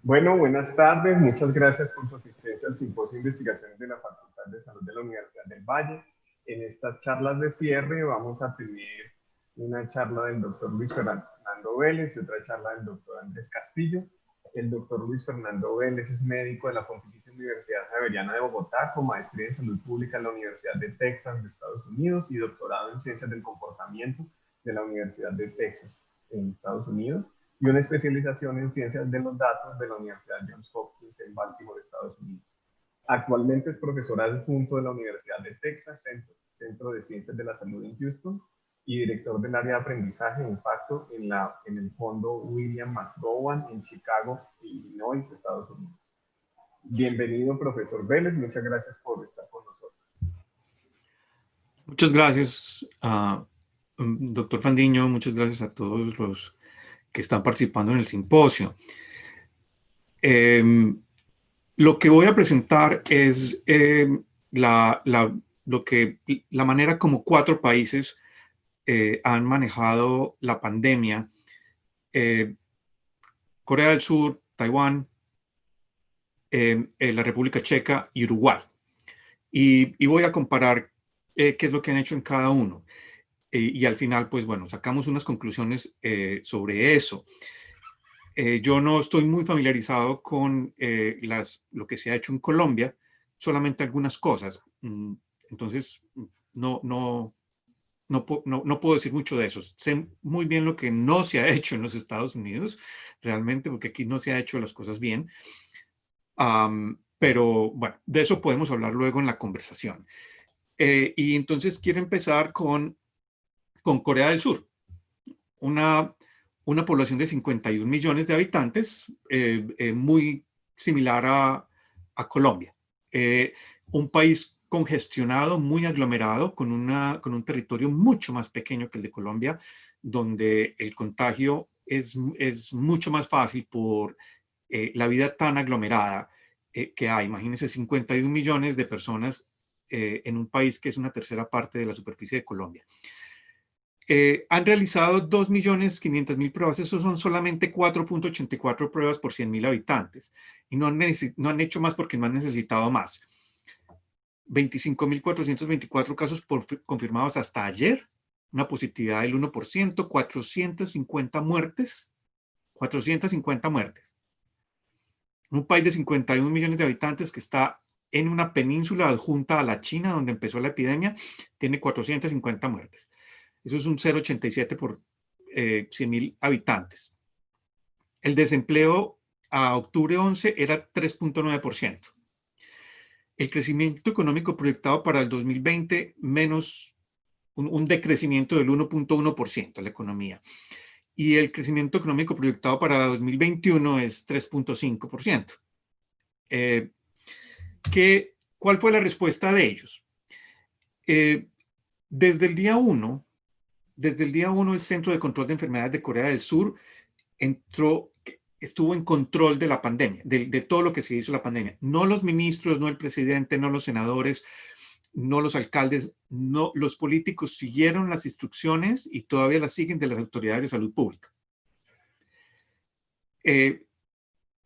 Bueno, buenas tardes. Muchas gracias por su asistencia al Simposio de Investigaciones de la Facultad de Salud de la Universidad del Valle. En estas charlas de cierre vamos a tener una charla del doctor Luis Fernando Vélez y otra charla del doctor Andrés Castillo. El doctor Luis Fernando Vélez es médico de la Pontificia Universidad Javeriana de Bogotá, con maestría en salud pública en la Universidad de Texas de Estados Unidos y doctorado en ciencias del comportamiento de la Universidad de Texas en Estados Unidos y una especialización en ciencias de los datos de la Universidad Johns Hopkins en Baltimore, Estados Unidos. Actualmente es profesor adjunto de la Universidad de Texas, Centro de Ciencias de la Salud en Houston, y director del área de aprendizaje e impacto en el fondo William McGowan en Chicago, Illinois, Estados Unidos. Bienvenido, profesor Vélez. Muchas gracias por estar con nosotros. Muchas gracias, doctor Fandiño. Muchas gracias a todos los que están participando en el simposio. Lo que voy a presentar es la manera como 4 países han manejado la pandemia: Corea del Sur, Taiwán, la República Checa y Uruguay. Y voy a comparar qué es lo que han hecho en cada uno. Y al final, pues bueno, sacamos unas conclusiones sobre eso. Yo no estoy muy familiarizado con lo que se ha hecho en Colombia, solamente algunas cosas. Entonces, no puedo decir mucho de eso. Sé muy bien lo que no se ha hecho en los Estados Unidos, realmente, porque aquí no se ha hecho las cosas bien. Pero bueno, de eso podemos hablar luego en la conversación. Y entonces quiero empezar con Corea del Sur, una población de 51 millones de habitantes, muy similar a Colombia. Un país congestionado, muy aglomerado, con un territorio mucho más pequeño que el de Colombia, donde el contagio es mucho más fácil por la vida tan aglomerada que hay. Imagínense 51 millones de personas en un país que es una tercera parte de la superficie de Colombia. Han realizado 2.500.000 pruebas. Esos son solamente 4.84 pruebas por 100.000 habitantes. Y no han hecho más porque no han necesitado más. 25.424 casos confirmados hasta ayer. Una positividad del 1%. 450 muertes. 450 muertes. Un país de 51 millones de habitantes que está en una península adjunta a la China, donde empezó la epidemia, tiene 450 muertes. Eso es un 0,87 por 100.000 habitantes. El desempleo a octubre 11 era 3.9%. El crecimiento económico proyectado para el 2020 menos un decrecimiento del 1.1% la economía. Y el crecimiento económico proyectado para 2021 es 3.5%. ¿Cuál fue la respuesta de ellos? Desde el día 1, el Centro de Control de Enfermedades de Corea del Sur estuvo en control de la pandemia, de todo lo que se hizo la pandemia. No los ministros, no el presidente, no los senadores, no los alcaldes, no los políticos siguieron las instrucciones y todavía las siguen de las autoridades de salud pública.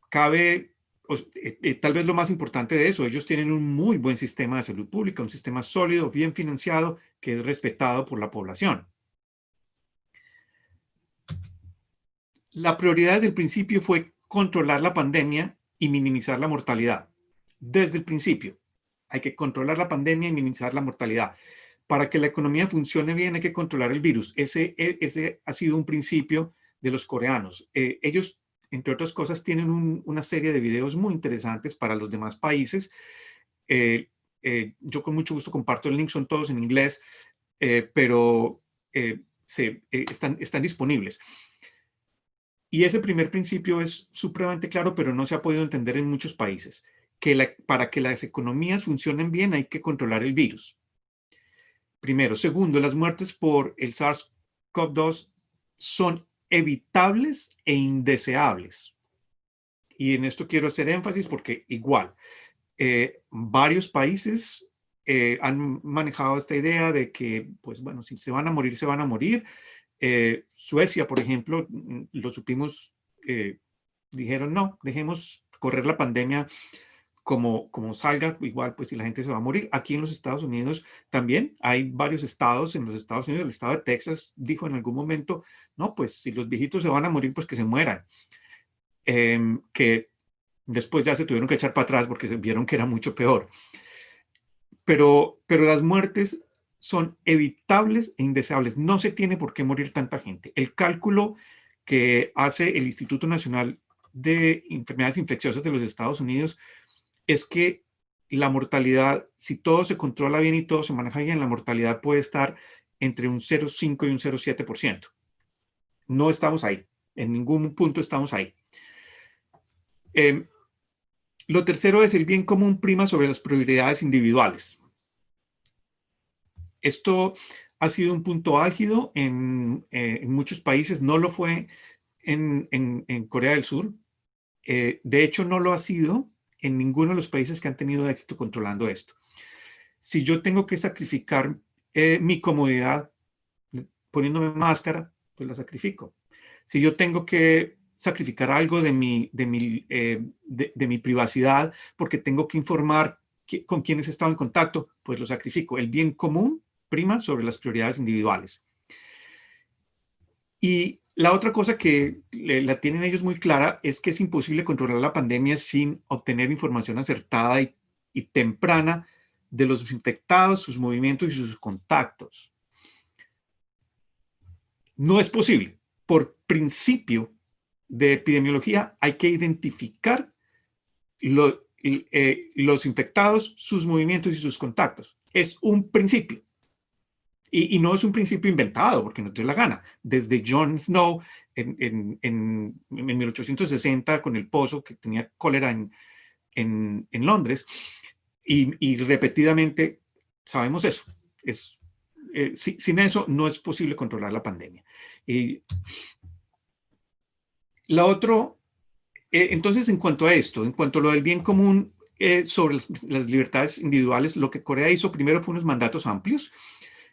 Tal vez lo más importante de eso, ellos tienen un muy buen sistema de salud pública, un sistema sólido, bien financiado, que es respetado por la población. La prioridad desde el principio fue controlar la pandemia y minimizar la mortalidad. Desde el principio, hay que controlar la pandemia y minimizar la mortalidad. Para que la economía funcione bien, hay que controlar el virus. Ese ha sido un principio de los coreanos. Ellos, entre otras cosas, tienen una serie de videos muy interesantes para los demás países. Yo con mucho gusto comparto el link, son todos en inglés, pero están disponibles. Y ese primer principio es supremamente claro, pero no se ha podido entender en muchos países, que para que las economías funcionen bien hay que controlar el virus. Primero. Segundo, las muertes por el SARS-CoV-2 son evitables e indeseables. Y en esto quiero hacer énfasis porque igual, varios países han manejado esta idea de que, pues bueno, si se van a morir, se van a morir. Suecia, por ejemplo, lo supimos Dijeron, no, dejemos correr la pandemia como salga, igual pues si la gente se va a morir. Aquí en los Estados Unidos también hay varios estados, en los Estados Unidos el estado de Texas dijo en algún momento, no, pues si los viejitos se van a morir, pues que se mueran. Que después ya se tuvieron que echar para atrás porque se vieron que era mucho peor. Pero las muertes son evitables e indeseables. No se tiene por qué morir tanta gente. El cálculo que hace el Instituto Nacional de Enfermedades Infecciosas de los Estados Unidos es que la mortalidad, si todo se controla bien y todo se maneja bien, la mortalidad puede estar entre un 0,5 y un 0,7%. No estamos ahí. En ningún punto estamos ahí. Lo tercero es el bien común prima sobre las prioridades individuales. Esto ha sido un punto álgido en muchos países. No lo fue en Corea del Sur. De hecho, no lo ha sido en ninguno de los países que han tenido éxito controlando esto. Si yo tengo que sacrificar mi comodidad poniéndome máscara, pues la sacrifico. Si yo tengo que sacrificar algo de mi privacidad porque tengo que informar con quienes he estado en contacto, pues lo sacrifico. El bien común prima sobre las prioridades individuales. Y la otra cosa que la tienen ellos muy clara es que es imposible controlar la pandemia sin obtener información acertada y temprana de los infectados, sus movimientos y sus contactos. No es posible. Por principio de epidemiología hay que identificar los infectados, sus movimientos y sus contactos. Es un principio. Y no es un principio inventado porque no te da la gana. Desde John Snow en 1860 con el pozo que tenía cólera en Londres y repetidamente sabemos eso. Sin eso no es posible controlar la pandemia. Entonces, en cuanto a esto, en cuanto a lo del bien común sobre las libertades individuales, lo que Corea hizo primero fue unos mandatos amplios.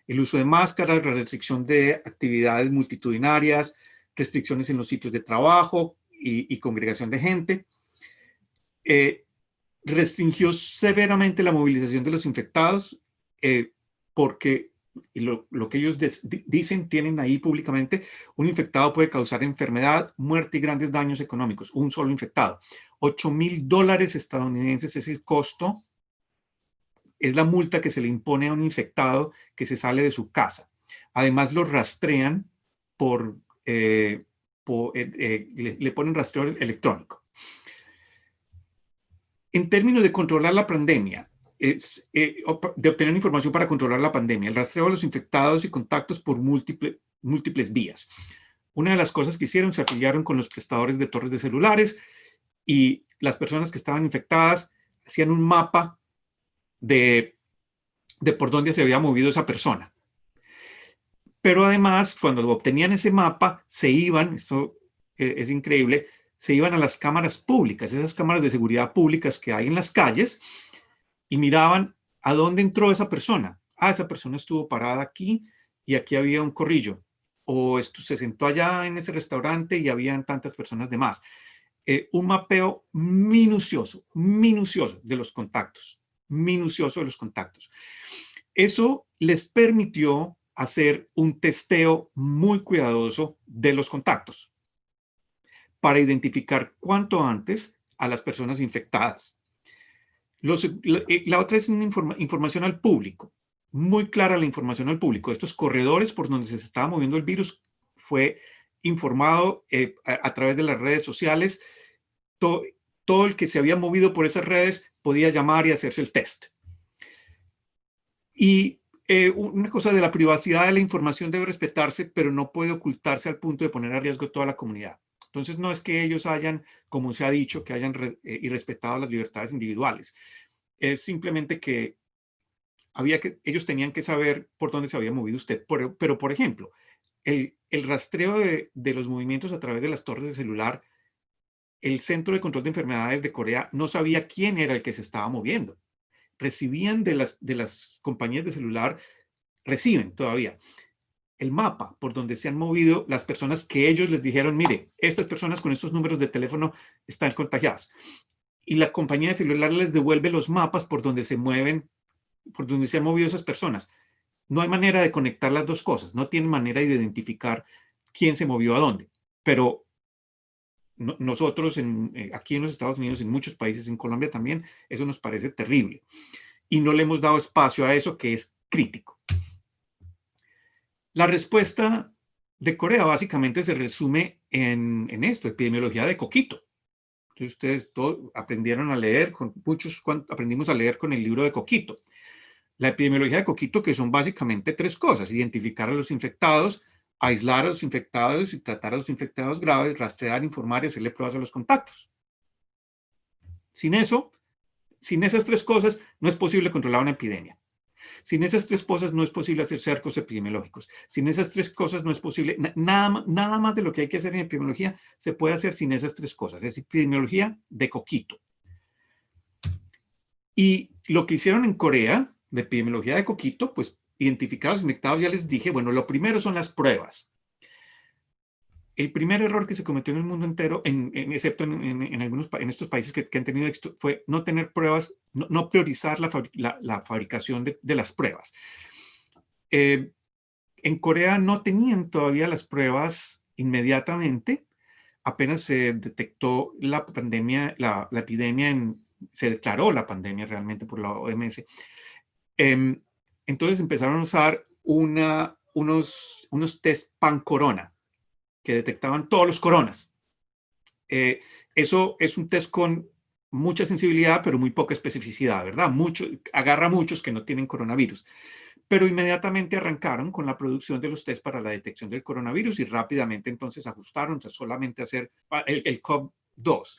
El uso de máscaras, la restricción de actividades multitudinarias, restricciones en los sitios de trabajo y congregación de gente. Restringió severamente la movilización de los infectados porque lo que ellos dicen, tienen ahí públicamente, un infectado puede causar enfermedad, muerte y grandes daños económicos. Un solo infectado. $8,000 estadounidenses es el costo. Es la multa que se le impone a un infectado que se sale de su casa. Además, los rastrean le ponen rastreo electrónico. En términos de controlar la pandemia, de obtener información para controlar la pandemia, el rastreo de los infectados y contactos por múltiples vías. Una de las cosas que hicieron, se afiliaron con los prestadores de torres de celulares y las personas que estaban infectadas hacían un mapa de por dónde se había movido esa persona. Pero además, cuando obtenían ese mapa, se iban, esto es increíble, se iban a las cámaras públicas, esas cámaras de seguridad públicas que hay en las calles, y miraban a dónde entró esa persona. Ah, esa persona estuvo parada aquí y aquí había un corrillo. O se sentó allá en ese restaurante y habían tantas personas de más. Un mapeo minucioso de los contactos. Minucioso de los contactos. Eso les permitió hacer un testeo muy cuidadoso de los contactos para identificar cuanto antes a las personas infectadas. La otra es una información al público, muy clara la información al público. Estos corredores por donde se estaba moviendo el virus fue informado a través de las redes sociales. Todo el que se había movido por esas redes podía llamar y hacerse el test. Y una cosa de la privacidad de la información debe respetarse, pero no puede ocultarse al punto de poner a riesgo toda la comunidad. Entonces, no es que ellos hayan, como se ha dicho, que hayan irrespetado las libertades individuales. Es simplemente que ellos tenían que saber por dónde se había movido usted. Pero por ejemplo, el rastreo de los movimientos a través de las torres de celular, el Centro de Control de Enfermedades de Corea no sabía quién era el que se estaba moviendo. Recibían de las compañías de celular, reciben todavía el mapa por donde se han movido las personas que ellos les dijeron, mire, estas personas con estos números de teléfono están contagiadas. Y la compañía de celular les devuelve los mapas por donde se mueven, por donde se han movido esas personas. No hay manera de conectar las dos cosas, no tienen manera de identificar quién se movió a dónde. Pero nosotros aquí en los Estados Unidos, en muchos países, en Colombia también, eso nos parece terrible. Y no le hemos dado espacio a eso que es crítico. La respuesta de Corea básicamente se resume en esto, epidemiología de Coquito. Entonces ustedes todos aprendieron a leer, muchos aprendimos a leer con el libro de Coquito. La epidemiología de Coquito, que son básicamente tres cosas: identificar a los infectados, aislar a los infectados y tratar a los infectados graves, rastrear, informar y hacerle pruebas a los contactos. Sin eso, sin esas tres cosas, no es posible controlar una epidemia. Sin esas tres cosas no es posible hacer cercos epidemiológicos. Sin esas tres cosas no es posible, nada más de lo que hay que hacer en epidemiología se puede hacer sin esas tres cosas. Es epidemiología de Coquito. Y lo que hicieron en Corea, de epidemiología de Coquito, pues identificar a los infectados, ya les dije, bueno, lo primero son las pruebas. El primer error que se cometió en el mundo entero, excepto en estos países que han tenido éxito, fue no tener pruebas, no priorizar la fabricación de las pruebas. En Corea no tenían todavía las pruebas inmediatamente. Apenas se detectó la pandemia, la epidemia, se declaró la pandemia realmente por la OMS. Entonces empezaron a usar unos test pan-corona que detectaban todos los coronas. Eso es un test con mucha sensibilidad, pero muy poca especificidad, ¿verdad? Agarra muchos que no tienen coronavirus. Pero inmediatamente arrancaron con la producción de los test para la detección del coronavirus y rápidamente entonces ajustaron a solamente hacer el CoV-2.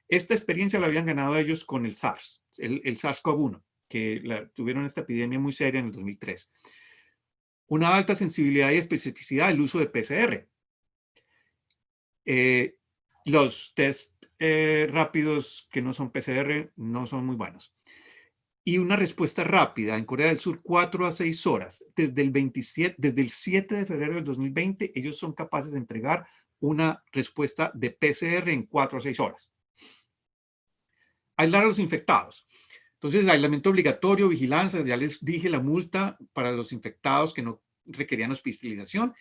Esta experiencia la habían ganado ellos con el SARS, el SARS-CoV-1, que tuvieron esta epidemia muy seria en el 2003. Una alta sensibilidad y especificidad, el uso de PCR. Los test rápidos que no son PCR no son muy buenos. Y una respuesta rápida en Corea del Sur, 4 a 6 horas. Desde el 7 de febrero del 2020, ellos son capaces de entregar una respuesta de PCR en 4 a 6 horas. Aislar a los infectados. Entonces, aislamiento obligatorio, vigilancia, ya les dije la multa para los infectados que no requerían hospitalización,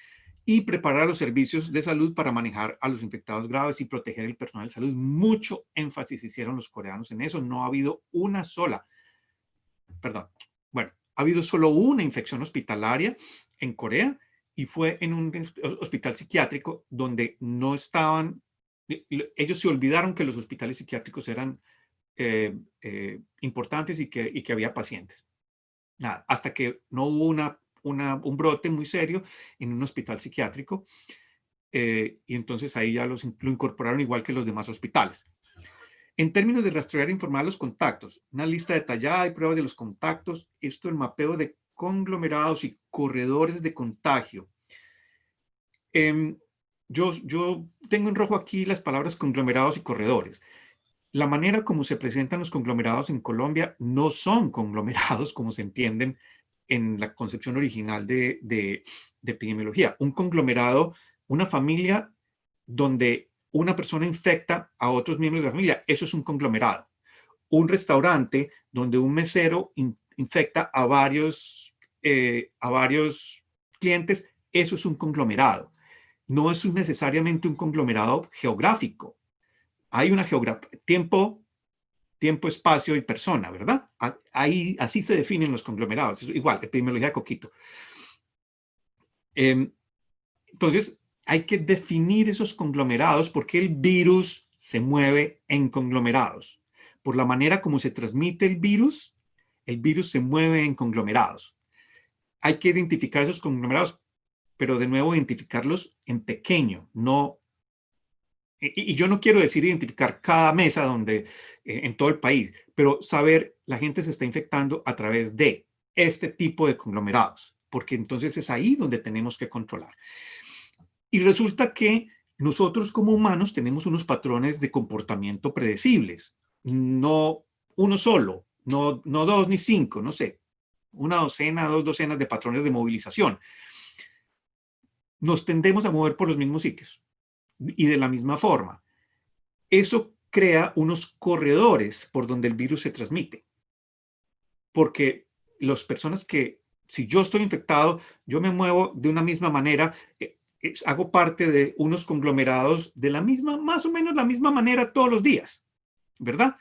y preparar los servicios de salud para manejar a los infectados graves y proteger el personal de salud. Mucho énfasis hicieron los coreanos en eso. No ha habido ha habido solo una infección hospitalaria en Corea y fue en un hospital psiquiátrico donde no estaban, ellos se olvidaron que los hospitales psiquiátricos eran importantes y que había pacientes. Nada, hasta que no hubo un brote muy serio en un hospital psiquiátrico y entonces ahí ya lo incorporaron igual que los demás hospitales. En términos de rastrear e informar los contactos, una lista detallada de pruebas de los contactos, esto el mapeo de conglomerados y corredores de contagio. Yo tengo en rojo aquí las palabras conglomerados y corredores. La manera como se presentan los conglomerados en Colombia no son conglomerados como se entienden en la concepción original de epidemiología. Un conglomerado, una familia donde una persona infecta a otros miembros de la familia, eso es un conglomerado. Un restaurante donde un mesero infecta a varios clientes, eso es un conglomerado. No es necesariamente un conglomerado geográfico. Hay una geografía, tiempo, espacio y persona, ¿verdad? Ahí, así se definen los conglomerados. Es igual, epidemiología de Coquito. Entonces, hay que definir esos conglomerados porque el virus se mueve en conglomerados. Por la manera como se transmite el virus se mueve en conglomerados. Hay que identificar esos conglomerados, pero de nuevo identificarlos en pequeño, no. Y yo no quiero decir identificar cada mesa en todo el país, pero saber la gente se está infectando a través de este tipo de conglomerados, porque entonces es ahí donde tenemos que controlar. Y resulta que nosotros como humanos tenemos unos patrones de comportamiento predecibles, no uno solo, no 2 ni 5, no sé, una docena, 2 docenas de patrones de movilización. nos tendemos a mover por los mismos sitios y de la misma forma. Eso crea unos corredores por donde el virus se transmite. Porque las personas que, si yo estoy infectado, yo me muevo de una misma manera, hago parte de unos conglomerados de la misma, más o menos la misma manera todos los días, ¿verdad?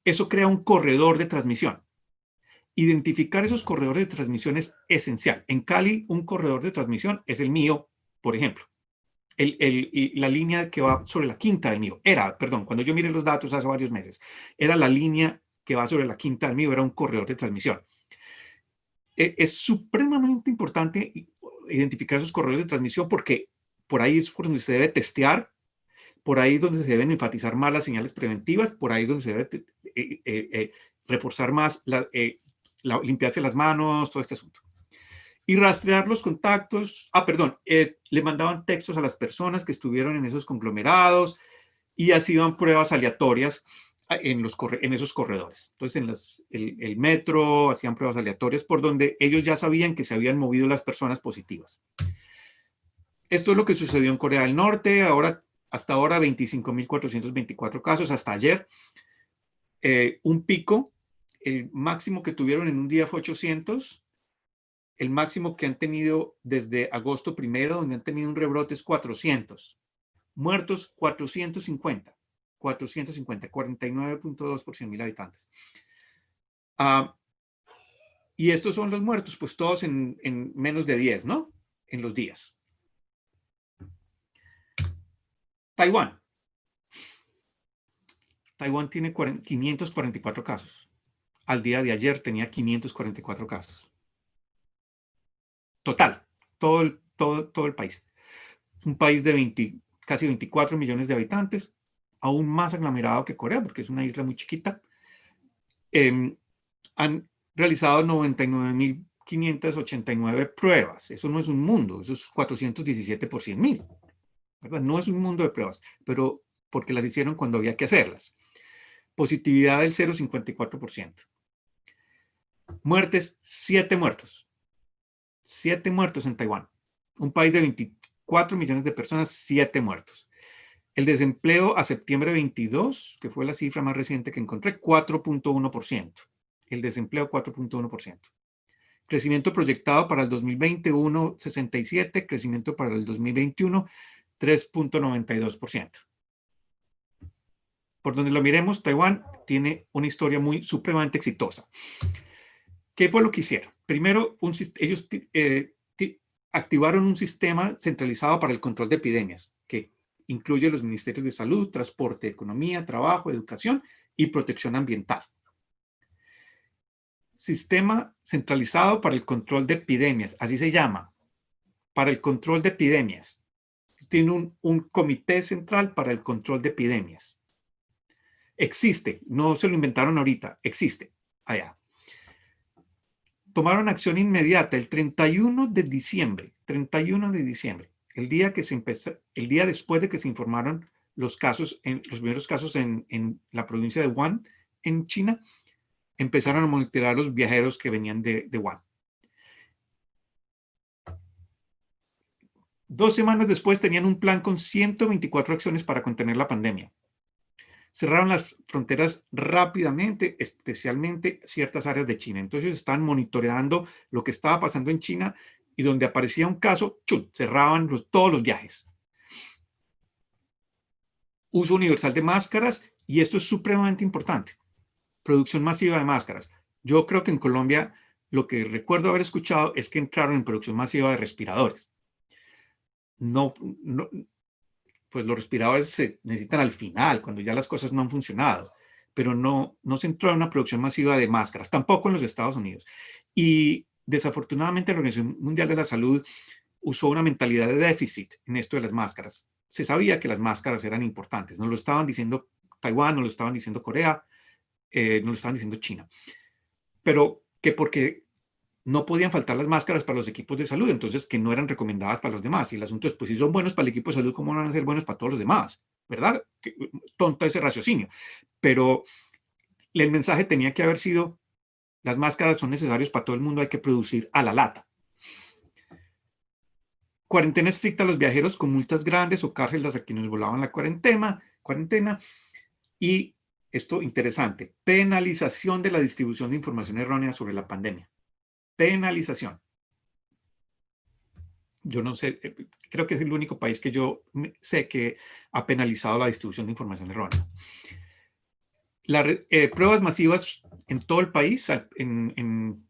Eso crea un corredor de transmisión. Identificar esos corredores de transmisión es esencial. En Cali, un corredor de transmisión es el mío, por ejemplo. La línea que va sobre la quinta del mío, cuando yo miré los datos hace varios meses, era la línea que va sobre la quinta del mío, era un corredor de transmisión. Es supremamente importante identificar esos corredores de transmisión porque por ahí es por donde se debe testear, por ahí es donde se deben enfatizar más las señales preventivas, por ahí es donde se debe reforzar más limpiarse las manos, todo este asunto. Y rastrear los contactos. Le mandaban textos a las personas que estuvieron en esos conglomerados y hacían pruebas aleatorias en esos corredores. Entonces, el metro hacían pruebas aleatorias por donde ellos ya sabían que se habían movido las personas positivas. Esto es lo que sucedió en Corea del Norte. Hasta ahora, 25.424 casos. Hasta ayer, un pico. El máximo que tuvieron en un día fue 800. El máximo que han tenido desde agosto 1, donde han tenido un rebrote, es 400. Muertos, 450. 49.2 por 100.000 habitantes. Y estos son los muertos, pues todos en menos de 10, ¿no? En los días. Taiwán. Taiwán tiene 544 casos. Al día de ayer tenía 544 casos. Total, todo el país. Un país de casi 24 millones de habitantes, aún más aglomerado que Corea, porque es una isla muy chiquita. Han realizado 99.589 pruebas. Eso no es un mundo, eso es 417 por 100.000. ¿Verdad? No es un mundo de pruebas, pero porque las hicieron cuando había que hacerlas. Positividad del 0,54%. Muertes, 7 muertos. 7 muertos en Taiwán. Un país de 24 millones de personas, 7 muertos. El desempleo a septiembre 22, que fue la cifra más reciente que encontré, 4.1%. El desempleo, 4.1%. Crecimiento proyectado para el 2020, 1.67. Crecimiento para el 2021, 3.92%. Por donde lo miremos, Taiwán tiene una historia supremamente exitosa. ¿Qué fue lo que hicieron? Primero, ellos activaron un sistema centralizado para el control de epidemias, que incluye los ministerios de salud, transporte, economía, trabajo, educación y protección ambiental. Sistema centralizado para el control de epidemias, así se llama, para el control de epidemias. Tiene un comité central para el control de epidemias. Existe, no se lo inventaron ahorita, existe allá. Tomaron acción inmediata el 31 de diciembre, el día después de que se informaron los primeros casos en la provincia de Wuhan, en China, empezaron a monitorear los viajeros que venían de Wuhan. 2 semanas después tenían un plan con 124 acciones para contener la pandemia. Cerraron las fronteras rápidamente, especialmente ciertas áreas de China. Entonces estaban monitoreando lo que estaba pasando en China y donde aparecía un caso, cerraban todos los viajes. Uso universal de máscaras, y esto es supremamente importante. Producción masiva de máscaras. Yo creo que en Colombia lo que recuerdo haber escuchado es que entraron en producción masiva de respiradores. Pues los respiradores se necesitan al final, cuando ya las cosas no han funcionado, pero no se entró en una producción masiva de máscaras, tampoco en los Estados Unidos. Y desafortunadamente la Organización Mundial de la Salud usó una mentalidad de déficit en esto de las máscaras. Se sabía que las máscaras eran importantes, no lo estaban diciendo Taiwán, no lo estaban diciendo Corea, no lo estaban diciendo China, pero que porque no podían faltar las máscaras para los equipos de salud, entonces que no eran recomendadas para los demás. Y el asunto es, pues si son buenos para el equipo de salud, ¿cómo no van a ser buenos para todos los demás? ¿Verdad? Tonto ese raciocinio. Pero el mensaje tenía que haber sido, las máscaras son necesarias para todo el mundo, hay que producir a la lata. cuarentena estricta a los viajeros con multas grandes o cárceles a quienes volaban la cuarentena. Y esto interesante, penalización de la distribución de información errónea sobre la pandemia. Penalización. Yo no sé, creo que es el único país que yo sé que ha penalizado la distribución de información errónea. Pruebas masivas en todo el país, en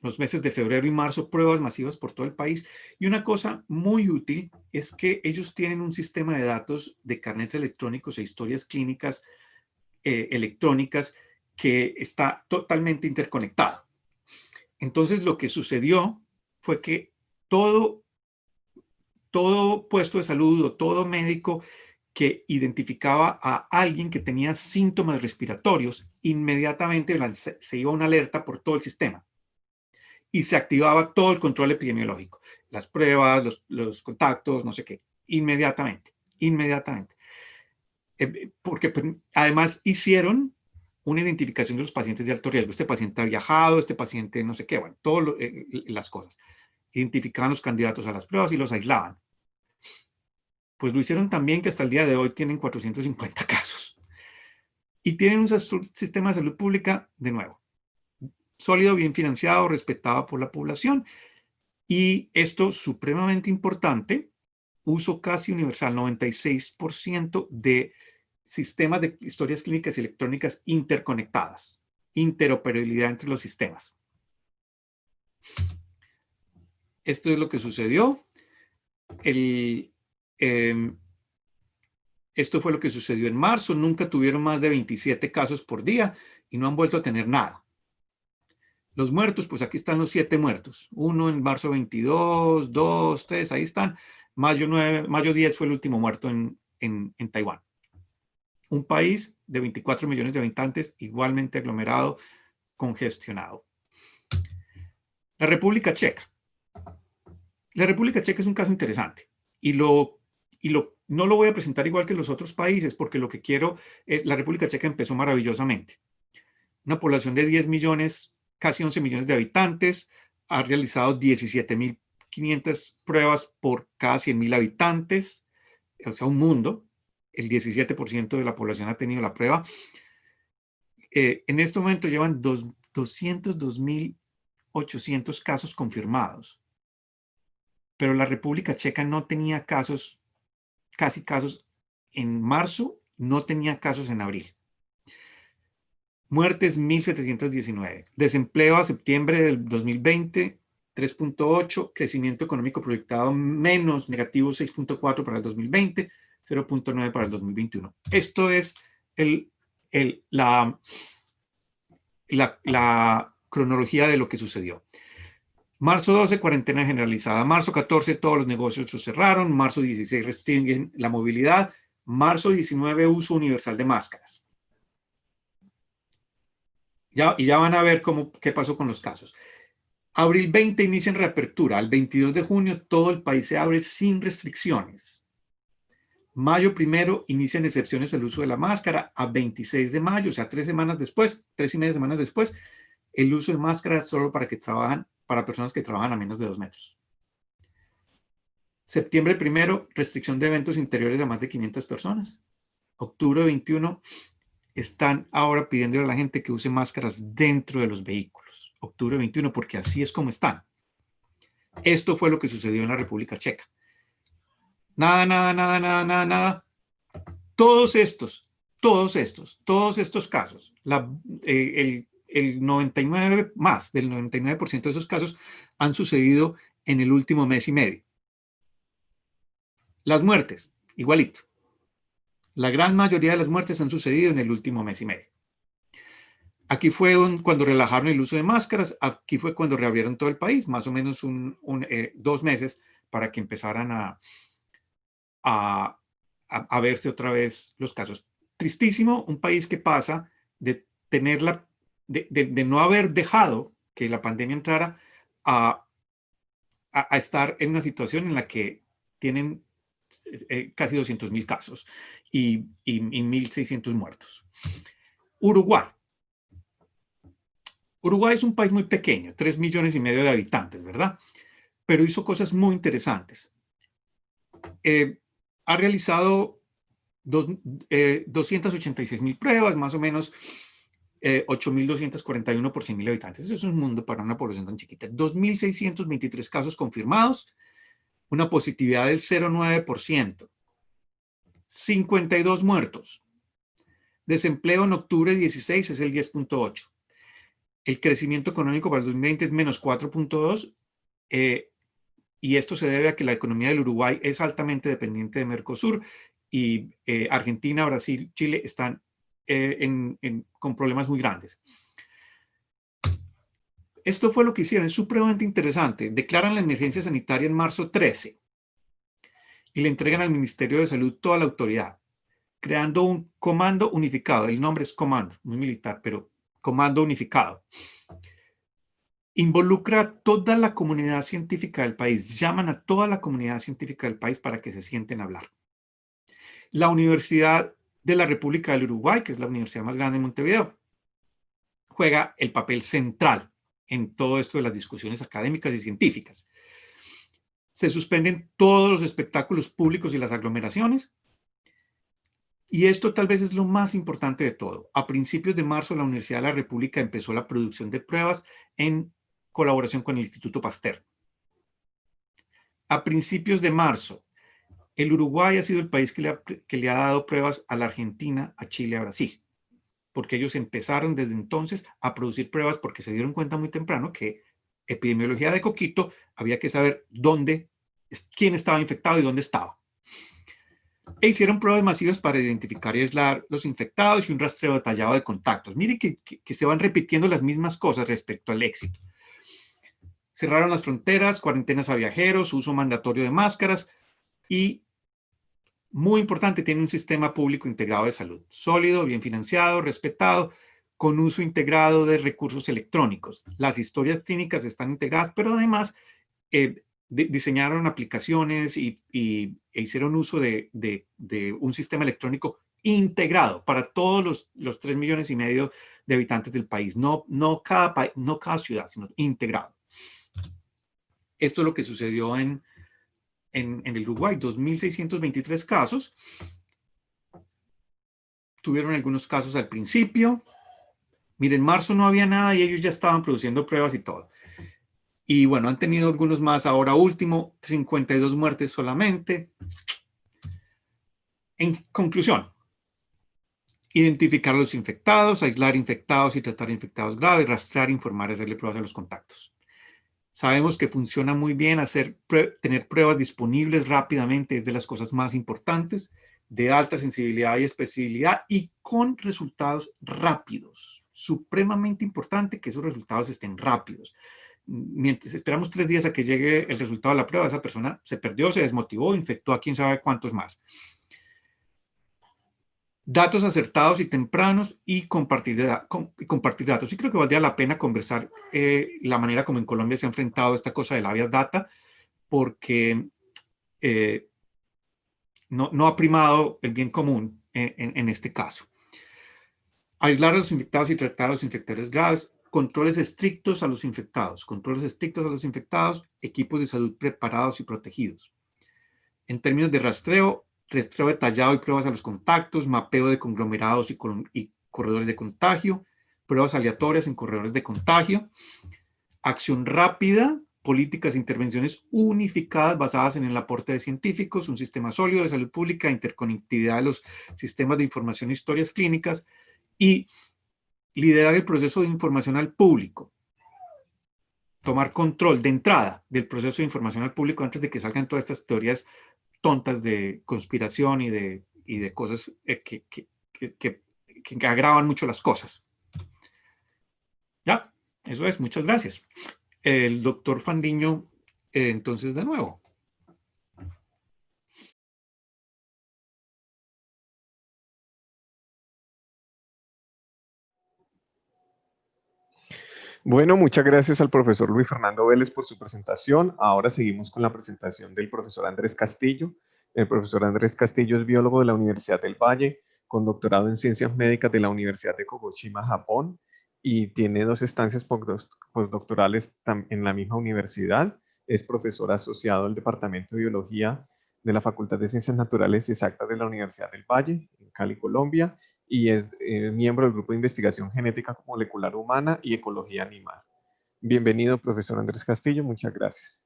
los meses de febrero y marzo, pruebas masivas por todo el país. Y una cosa muy útil es que ellos tienen un sistema de datos de carnets electrónicos e historias clínicas electrónicas que está totalmente interconectado. Entonces, lo que sucedió fue que todo puesto de salud o todo médico que identificaba a alguien que tenía síntomas respiratorios, inmediatamente se iba una alerta por todo el sistema y se activaba todo el control epidemiológico, las pruebas, los contactos, no sé qué, inmediatamente. Porque además hicieron una identificación de los pacientes de alto riesgo. Este paciente ha viajado, este paciente no sé qué, bueno, todas las cosas. Identificaban los candidatos a las pruebas y los aislaban. Pues lo hicieron también que hasta el día de hoy tienen 450 casos. Y tienen un sistema de salud pública, de nuevo, sólido, bien financiado, respetado por la población. Y esto supremamente importante, uso casi universal, 96% de sistemas de historias clínicas electrónicas interconectadas, interoperabilidad entre los sistemas. Esto es lo que sucedió. Esto fue lo que sucedió en marzo. Nunca tuvieron más de 27 casos por día y no han vuelto a tener nada. Los muertos, pues aquí están los 7 muertos. Uno en marzo 22, 2, 3, ahí están. Mayo 10 fue el último muerto en Taiwán. Un país de 24 millones de habitantes, igualmente aglomerado, congestionado. La República Checa. La República Checa es un caso interesante y no lo voy a presentar igual que los otros países porque lo que quiero es, la República Checa empezó maravillosamente. Una población de 10 millones, casi 11 millones de habitantes, ha realizado 17.500 pruebas por cada 100.000 habitantes, o sea, un mundo. El 17% de la población ha tenido la prueba. En este momento llevan 202.800 casos confirmados. Pero la República Checa no tenía casos, casi casos en marzo, no tenía casos en abril. Muertes 1.719. Desempleo a septiembre del 2020, 3.8. Crecimiento económico proyectado menos, negativo 6.4 para el 2020, 0.9 para el 2021. Esto es la cronología de lo que sucedió. Marzo 12, cuarentena generalizada. Marzo 14, todos los negocios se cerraron. Marzo 16, restringen la movilidad. Marzo 19, uso universal de máscaras. Y ya van a ver qué pasó con los casos. Abril 20, inician reapertura. Al 22 de junio, todo el país se abre sin restricciones. Mayo 1, inician excepciones al uso de la máscara. A 26 de mayo, o sea, 3 semanas después, 3.5 semanas después, el uso de máscara es solo para personas que trabajan a menos de 2 metros. Septiembre 1, restricción de eventos interiores a más de 500 personas. Octubre 21, están ahora pidiéndole a la gente que use máscaras dentro de los vehículos. Octubre 21, porque así es como están. Esto fue lo que sucedió en la República Checa. Nada. Todos estos casos, el 99, más del 99% de esos casos han sucedido en el último mes y medio. Las muertes, igualito. La gran mayoría de las muertes han sucedido en el último mes y medio. Aquí fue cuando relajaron el uso de máscaras, aquí fue cuando reabrieron todo el país, más o menos 2 meses para que empezaran a verse otra vez los casos. Tristísimo, un país que pasa de no haber dejado que la pandemia entrara a estar en una situación en la que tienen casi 200.000 casos y 1.600 muertos. Uruguay. Uruguay es un país muy pequeño, 3,5 millones de habitantes, ¿verdad? pero hizo cosas muy interesantes. Ha realizado 286.000 pruebas, más o menos 8.241 por 100.000 habitantes. Eso es un mundo para una población tan chiquita. 2.623 casos confirmados, una positividad del 0,9%, 52 muertos. Desempleo en octubre 16 es el 10,8%. El crecimiento económico para el 2020 es menos 4,2%, y esto se debe a que la economía del Uruguay es altamente dependiente de Mercosur, y Argentina, Brasil, Chile están con problemas muy grandes. Esto fue lo que hicieron, es supremamente interesante. Declaran la emergencia sanitaria en marzo 13 y le entregan al Ministerio de Salud toda la autoridad, creando un comando unificado. El nombre es comando, muy militar, pero comando unificado. Involucra a toda la comunidad científica del país, llaman a toda la comunidad científica del país para que se sienten a hablar. La Universidad de la República del Uruguay, que es la universidad más grande de Montevideo, juega el papel central en todo esto de las discusiones académicas y científicas. Se suspenden todos los espectáculos públicos y las aglomeraciones. Y esto tal vez es lo más importante de todo. A principios de marzo, la Universidad de la República empezó la producción de pruebas en colaboración con el Instituto Pasteur. A principios de marzo, el Uruguay ha sido el país que le ha dado pruebas a la Argentina, a Chile, a Brasil, porque ellos empezaron desde entonces a producir pruebas porque se dieron cuenta muy temprano que epidemiología de coquito había que saber quién estaba infectado y dónde estaba. E hicieron pruebas masivas para identificar y aislar los infectados y un rastreo detallado de contactos. Miren que se van repitiendo las mismas cosas respecto al éxito. Cerraron las fronteras, cuarentenas a viajeros, uso mandatorio de máscaras y, muy importante, tiene un sistema público integrado de salud, sólido, bien financiado, respetado, con uso integrado de recursos electrónicos. Las historias clínicas están integradas, pero además diseñaron aplicaciones e hicieron uso de un sistema electrónico integrado para todos los 3,5 millones de habitantes del país. No cada ciudad, sino integrado. Esto es lo que sucedió en el Uruguay, 2.623 casos. Tuvieron algunos casos al principio. Miren, en marzo no había nada y ellos ya estaban produciendo pruebas y todo. Y bueno, han tenido algunos más ahora último, 52 muertes solamente. En conclusión, identificar a los infectados, aislar infectados y tratar infectados graves, rastrear, informar y hacerle pruebas a los contactos. Sabemos que funciona muy bien tener pruebas disponibles rápidamente, es de las cosas más importantes, de alta sensibilidad y especificidad y con resultados rápidos. Supremamente importante que esos resultados estén rápidos. Mientras esperamos 3 días a que llegue el resultado de la prueba, esa persona se perdió, se desmotivó, infectó a quién sabe cuántos más. Datos acertados y tempranos y compartir datos. Y creo que valdría la pena conversar la manera como en Colombia se ha enfrentado esta cosa del habeas data, porque no ha primado el bien común en este caso. Aislar a los infectados y tratar a los infectores graves, controles estrictos a los infectados, equipos de salud preparados y protegidos. En términos de rastreo detallado y pruebas a los contactos, mapeo de conglomerados y corredores de contagio, pruebas aleatorias en corredores de contagio, acción rápida, políticas e intervenciones unificadas basadas en el aporte de científicos, un sistema sólido de salud pública, interconectividad de los sistemas de información e historias clínicas y liderar el proceso de información al público. Tomar control de entrada del proceso de información al público antes de que salgan todas estas teorías tontas de conspiración y de cosas que agravan mucho las cosas. Ya, eso es. Muchas gracias. El doctor Fandiño, entonces, de nuevo. Bueno, muchas gracias al profesor Luis Fernando Vélez por su presentación. Ahora seguimos con la presentación del profesor Andrés Castillo. El profesor Andrés Castillo es biólogo de la Universidad del Valle, con doctorado en Ciencias Médicas de la Universidad de Kagoshima, Japón, y tiene 2 estancias postdoctorales en la misma universidad. es profesor asociado del Departamento de Biología de la Facultad de Ciencias Naturales y Exactas de la Universidad del Valle, en Cali, Colombia, y es miembro del Grupo de Investigación Genética Molecular Humana y Ecología Animal. Bienvenido, profesor Andrés Castillo, muchas gracias.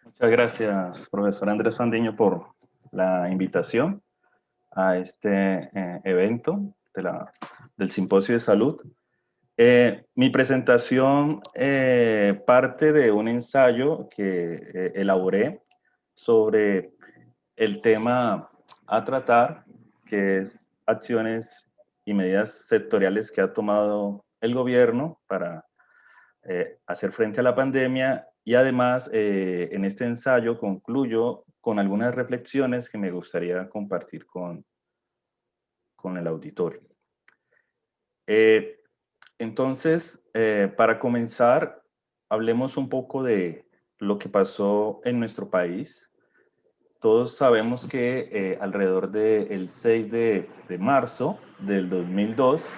Muchas gracias, profesor Andrés Fandiño, por la invitación a este evento del Simposio de Salud. Mi presentación parte de un ensayo que elaboré sobre el tema a tratar, que es acciones y medidas sectoriales que ha tomado el gobierno para hacer frente a la pandemia, y además en este ensayo concluyo con algunas reflexiones que me gustaría compartir con el auditorio. Entonces, para comenzar, hablemos un poco de lo que pasó en nuestro país. Todos sabemos que alrededor del 6 de marzo del 2002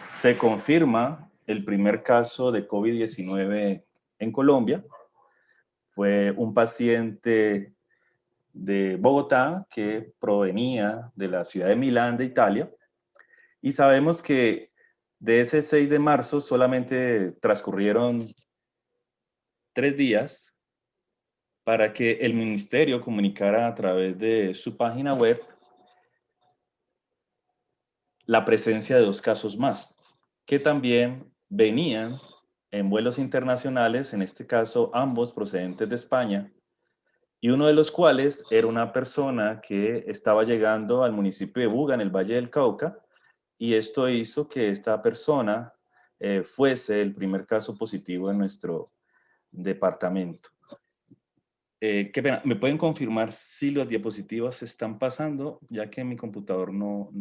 se confirma el primer caso de COVID-19 en Colombia. Fue un paciente de Bogotá que provenía de la ciudad de Milán, de Italia. Y sabemos que de ese 6 de marzo solamente transcurrieron 3 días para que el ministerio comunicara a través de su página web la presencia de 2 casos más, que también venían en vuelos internacionales, en este caso ambos procedentes de España, y uno de los cuales era una persona que estaba llegando al municipio de Buga, en el Valle del Cauca, y esto hizo que esta persona fuese el primer caso positivo en nuestro departamento. Qué pena, ¿me pueden confirmar si las diapositivas se están pasando? Ya que en mi computador no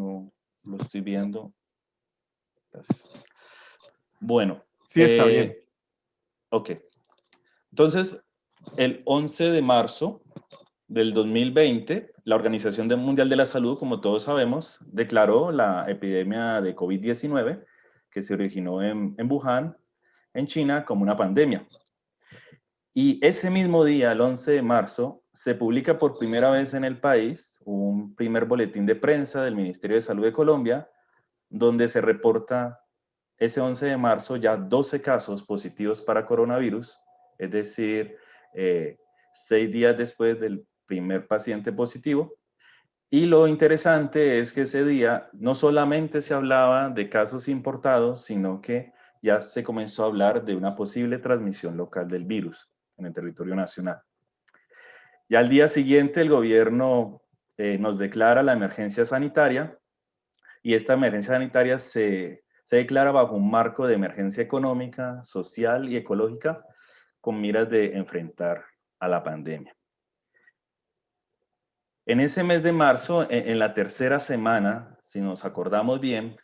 lo estoy viendo. Gracias. Bueno. Sí, está bien. Ok. Entonces, el 11 de marzo del 2020, la Organización Mundial de la Salud, como todos sabemos, declaró la epidemia de COVID-19 que se originó en Wuhan, en China, como una pandemia. Y ese mismo día, el 11 de marzo, se publica por primera vez en el país un primer boletín de prensa del Ministerio de Salud de Colombia, donde se reporta ese 11 de marzo ya 12 casos positivos para coronavirus, es decir, 6 días después del primer paciente positivo. Y lo interesante es que ese día no solamente se hablaba de casos importados, sino que ya se comenzó a hablar de una posible transmisión local del virus en el territorio nacional. Ya al día siguiente el gobierno nos declara la emergencia sanitaria, y esta emergencia sanitaria se declara bajo un marco de emergencia económica, social y ecológica con miras de enfrentar a la pandemia. En ese mes de marzo, en la tercera semana, si nos acordamos bien,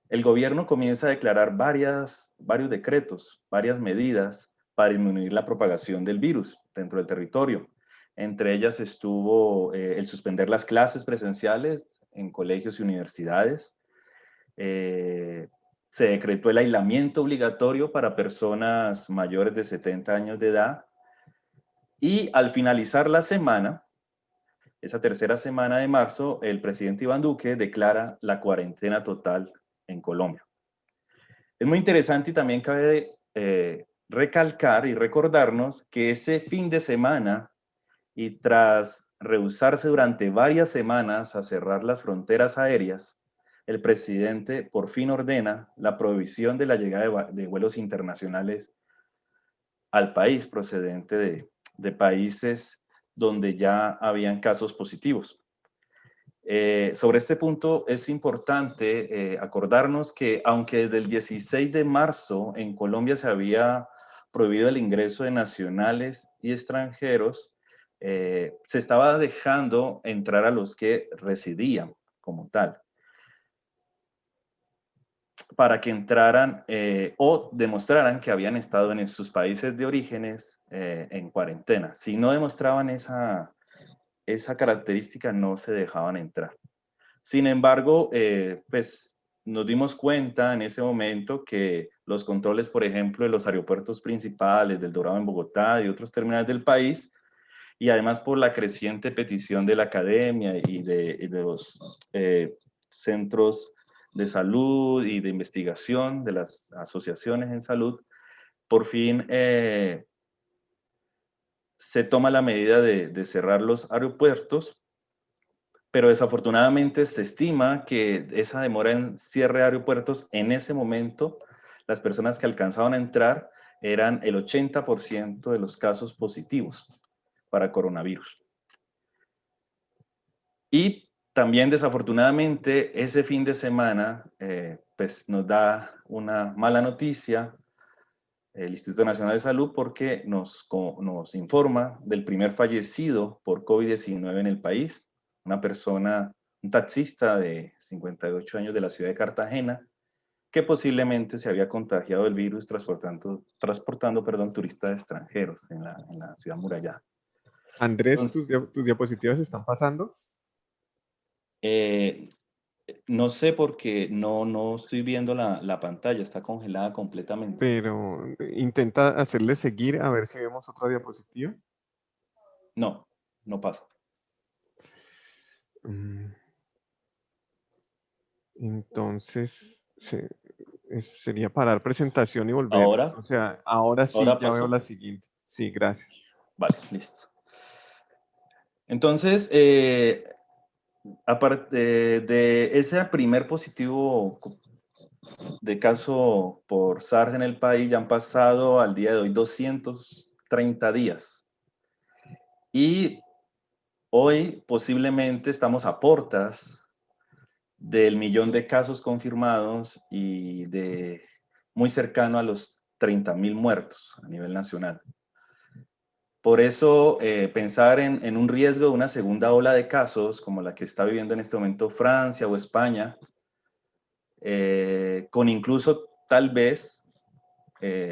el gobierno comienza a declarar varios decretos, varias medidas para disminuir la propagación del virus dentro del territorio. Entre ellas estuvo el suspender las clases presenciales en colegios y universidades. Se decretó el aislamiento obligatorio para personas mayores de 70 años de edad. Y al finalizar la semana, esa tercera semana de marzo, el presidente Iván Duque declara la cuarentena total en Colombia. Es muy interesante y también cabe recalcar y recordarnos que ese fin de semana, y tras rehusarse durante varias semanas a cerrar las fronteras aéreas, el presidente por fin ordena la prohibición de la llegada de vuelos internacionales al país procedente de países donde ya habían casos positivos. Sobre este punto es importante acordarnos que aunque desde el 16 de marzo en Colombia se había prohibido el ingreso de nacionales y extranjeros, se estaba dejando entrar a los que residían como tal, para que entraran o demostraran que habían estado en sus países de orígenes en cuarentena. Si no demostraban esa característica, no se dejaban entrar. Sin embargo, pues nos dimos cuenta en ese momento que los controles, por ejemplo, de los aeropuertos principales, del Dorado en Bogotá y otros terminales del país, y además por la creciente petición de la academia y de los centros de salud y de investigación de las asociaciones en salud, por fin se toma la medida de cerrar los aeropuertos, pero desafortunadamente se estima que esa demora en cierre de aeropuertos, en ese momento, las personas que alcanzaban a entrar eran el 80% de los casos positivos para coronavirus. Y también desafortunadamente ese fin de semana pues nos da una mala noticia el Instituto Nacional de Salud porque nos informa del primer fallecido por COVID-19 en el país, una persona, un taxista de 58 años de la ciudad de Cartagena, que posiblemente se había contagiado el virus transportando turistas extranjeros en la ciudad murallada. Andrés, Entonces, tus diapositivas están pasando. no sé porque no estoy viendo la pantalla, está congelada completamente. Pero intenta hacerle seguir a ver si vemos otra diapositiva. No, no pasa. Entonces, sería parar presentación y volver. Ahora, O sea, ahora sí, ahora ya veo pasó. la siguiente. Sí, gracias. Vale, listo. Entonces, aparte de ese primer positivo de caso por SARS en el país, ya han pasado al día de hoy 230 días. Y hoy posiblemente estamos a portas del 1.000.000 de casos confirmados y de muy cercano a los 30.000 muertos a nivel nacional. Por eso, pensar en un riesgo de una segunda ola de casos, como la que está viviendo en este momento Francia o España, con incluso tal vez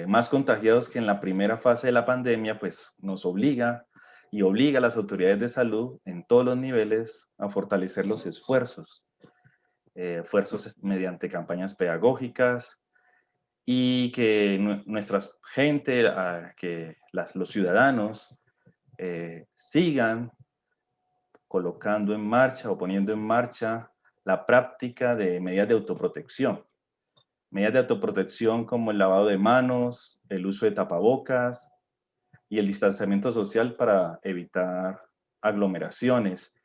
más contagiados que en la primera fase de la pandemia, pues nos obliga y obliga a las autoridades de salud en todos los niveles a fortalecer los esfuerzos mediante campañas pedagógicas, y que nuestra gente, que los ciudadanos sigan colocando en marcha o poniendo en marcha la práctica de medidas de autoprotección. Medidas de autoprotección como el lavado de manos, el uso de tapabocas y el distanciamiento social para evitar aglomeraciones.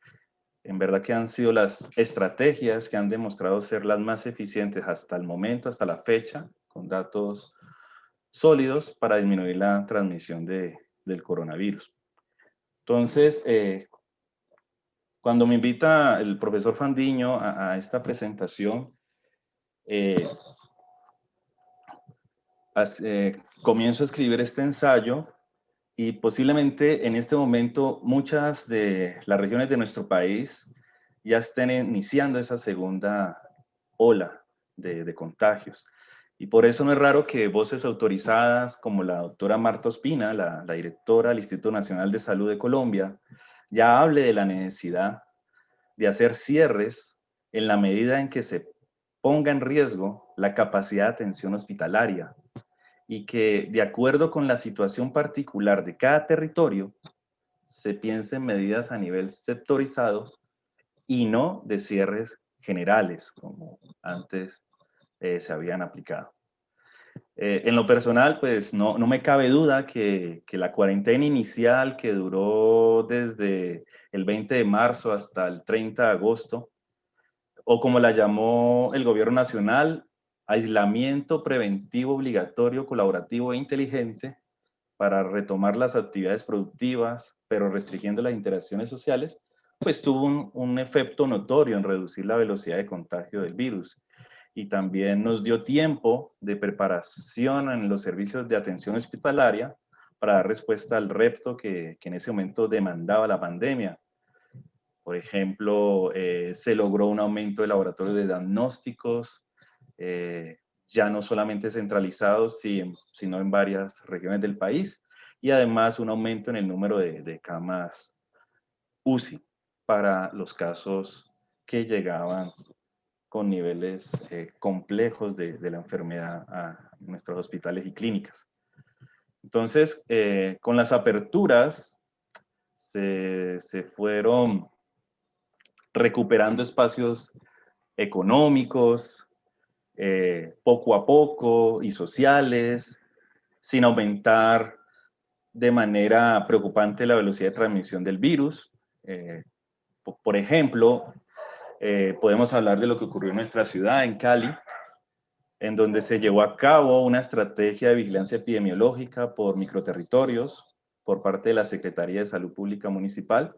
En verdad que han sido las estrategias que han demostrado ser las más eficientes hasta el momento, hasta la fecha, con datos sólidos para disminuir la transmisión del coronavirus. Entonces, cuando me invita el profesor Fandiño a esta presentación, comienzo a escribir este ensayo y posiblemente en este momento muchas de las regiones de nuestro país ya estén iniciando esa segunda ola de contagios. Y por eso no es raro que voces autorizadas como la doctora Marta Ospina, la directora del Instituto Nacional de Salud de Colombia, ya hable de la necesidad de hacer cierres en la medida en que se ponga en riesgo la capacidad de atención hospitalaria y que, de acuerdo con la situación particular de cada territorio, se piense en medidas a nivel sectorizado y no de cierres generales, como antes se habían aplicado. En lo personal, pues no me cabe duda que la cuarentena inicial que duró desde el 20 de marzo hasta el 30 de agosto, o como la llamó el gobierno nacional, aislamiento preventivo obligatorio, colaborativo e inteligente para retomar las actividades productivas, pero restringiendo las interacciones sociales, pues tuvo un efecto notorio en reducir la velocidad de contagio del virus. Y también nos dio tiempo de preparación en los servicios de atención hospitalaria para dar respuesta al reto que en ese momento demandaba la pandemia. Por ejemplo, se logró un aumento de laboratorios de diagnósticos, ya no solamente centralizados, sino en varias regiones del país, y además un aumento en el número de camas UCI para los casos que llegaban con niveles complejos de la enfermedad a nuestros hospitales y clínicas. Entonces, con las aperturas se fueron recuperando espacios económicos, poco a poco, y sociales, sin aumentar de manera preocupante la velocidad de transmisión del virus. Por ejemplo, podemos hablar de lo que ocurrió en nuestra ciudad, en Cali, en donde se llevó a cabo una estrategia de vigilancia epidemiológica por microterritorios por parte de la Secretaría de Salud Pública Municipal,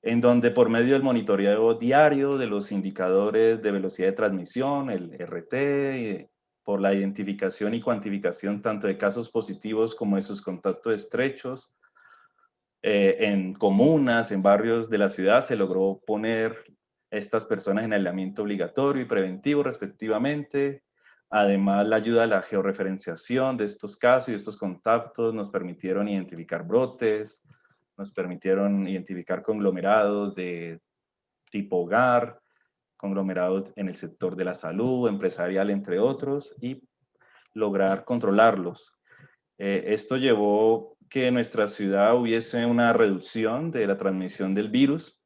en donde por medio del monitoreo diario de los indicadores de velocidad de transmisión, el RT, por la identificación y cuantificación tanto de casos positivos como de sus contactos estrechos, en comunas, en barrios de la ciudad, se logró poner estas personas en aislamiento obligatorio y preventivo respectivamente. Además, la ayuda a la georreferenciación de estos casos y estos contactos nos permitieron identificar brotes, nos permitieron identificar conglomerados de tipo hogar, conglomerados en el sector de la salud, empresarial, entre otros, y lograr controlarlos. Esto llevó que en nuestra ciudad hubiese una reducción de la transmisión del virus.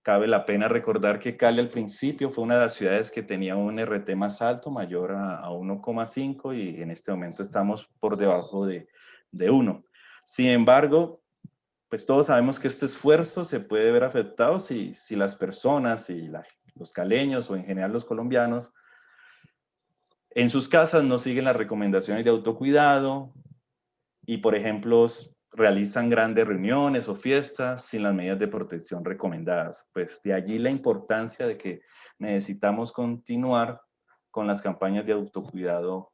Cabe la pena recordar que Cali al principio fue una de las ciudades que tenía un RT más alto, mayor a 1,5, y en este momento estamos por debajo de 1. Sin embargo, pues todos sabemos que este esfuerzo se puede ver afectado si las personas y los caleños o en general los colombianos en sus casas no siguen las recomendaciones de autocuidado y, por ejemplo, realizan grandes reuniones o fiestas sin las medidas de protección recomendadas. Pues de allí la importancia de que necesitamos continuar con las campañas de autocuidado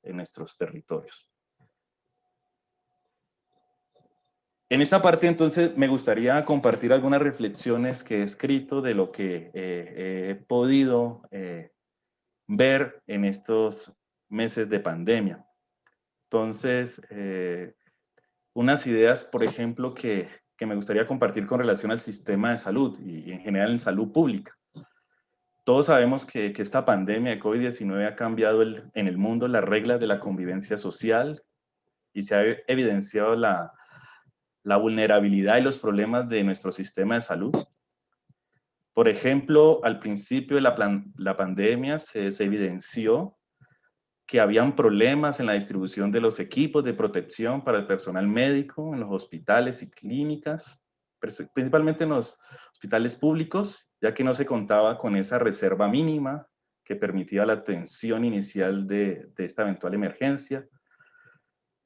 en nuestros territorios. En esta parte, entonces, me gustaría compartir algunas reflexiones que he escrito de lo que he podido ver en estos meses de pandemia. Entonces, unas ideas, por ejemplo, que me gustaría compartir con relación al sistema de salud y en general en salud pública. Todos sabemos que esta pandemia de COVID-19 ha cambiado en el mundo las reglas de la convivencia social y se ha evidenciado la vulnerabilidad y los problemas de nuestro sistema de salud. Por ejemplo, al principio de la pandemia se evidenció que habían problemas en la distribución de los equipos de protección para el personal médico en los hospitales y clínicas, principalmente en los hospitales públicos, ya que no se contaba con esa reserva mínima que permitía la atención inicial de esta eventual emergencia.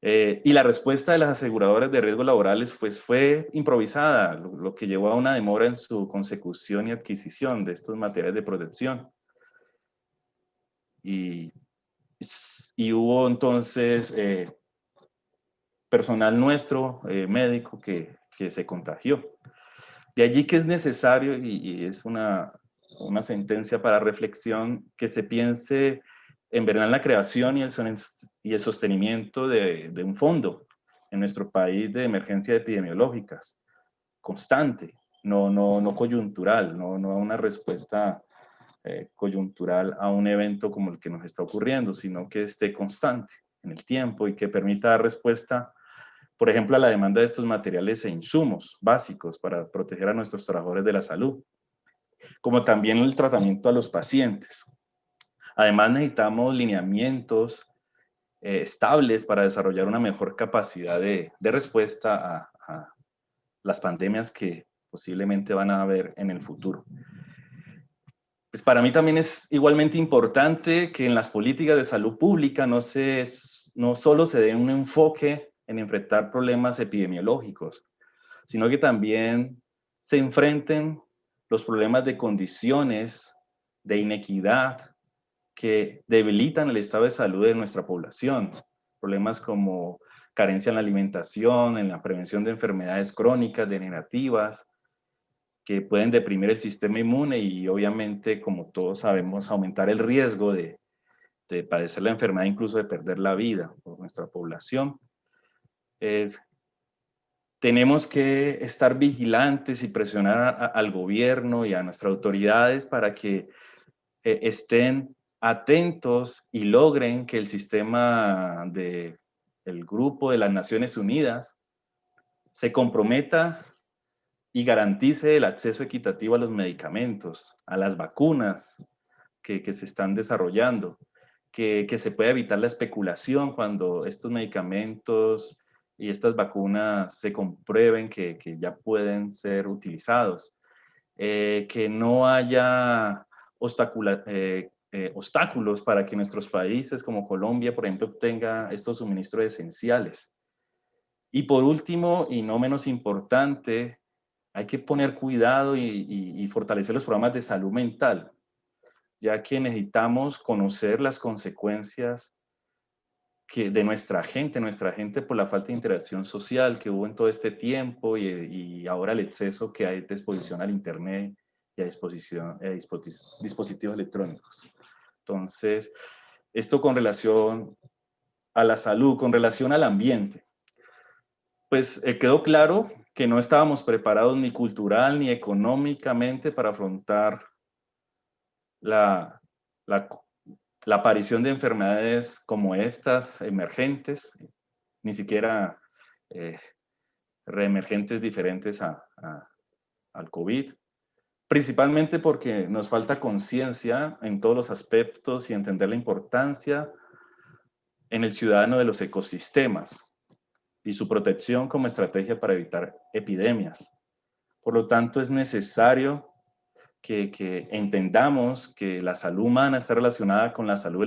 Y la respuesta de las aseguradoras de riesgos laborales pues, fue improvisada, lo que llevó a una demora en su consecución y adquisición de estos materiales de protección. Y hubo entonces personal nuestro, médico, que se contagió. De allí que es necesario, y es una sentencia para reflexión, que se piense en verdad en la creación y el sostenimiento de un fondo en nuestro país de emergencias epidemiológicas, constante, no coyuntural, no una respuesta coyuntural a un evento como el que nos está ocurriendo, sino que esté constante en el tiempo y que permita dar respuesta, por ejemplo, a la demanda de estos materiales e insumos básicos para proteger a nuestros trabajadores de la salud, como también el tratamiento a los pacientes. Además, necesitamos lineamientos estables para desarrollar una mejor capacidad de respuesta a las pandemias que posiblemente van a haber en el futuro. Pues para mí también es igualmente importante que en las políticas de salud pública no solo se dé un enfoque en enfrentar problemas epidemiológicos, sino que también se enfrenten los problemas de condiciones de inequidad que debilitan el estado de salud de nuestra población. Problemas como carencia en la alimentación, en la prevención de enfermedades crónicas, degenerativas, que pueden deprimir el sistema inmune y obviamente, como todos sabemos, aumentar el riesgo de padecer la enfermedad, incluso de perder la vida por nuestra población. tenemos que estar vigilantes y presionar al gobierno y a nuestras autoridades para que estén atentos y logren que el sistema del Grupo de las Naciones Unidas se comprometa y garantice el acceso equitativo a los medicamentos, a las vacunas que se están desarrollando, que se pueda evitar la especulación cuando estos medicamentos y estas vacunas se comprueben que ya pueden ser utilizados, que no haya obstáculos para que nuestros países como Colombia, por ejemplo, obtenga estos suministros esenciales. Y por último, y no menos importante, hay que poner cuidado y fortalecer los programas de salud mental, ya que necesitamos conocer las consecuencias de nuestra gente por la falta de interacción social que hubo en todo este tiempo y ahora el exceso que hay de exposición al Internet y a dispositivos electrónicos. Entonces, esto con relación a la salud, con relación al ambiente. Pues quedó claro que no estábamos preparados ni cultural ni económicamente para afrontar la aparición de enfermedades como estas, emergentes, ni siquiera reemergentes diferentes al COVID, principalmente porque nos falta conciencia en todos los aspectos y entender la importancia en el ciudadano de los ecosistemas y su protección como estrategia para evitar epidemias. Por lo tanto, es necesario que entendamos que la salud humana está relacionada con la salud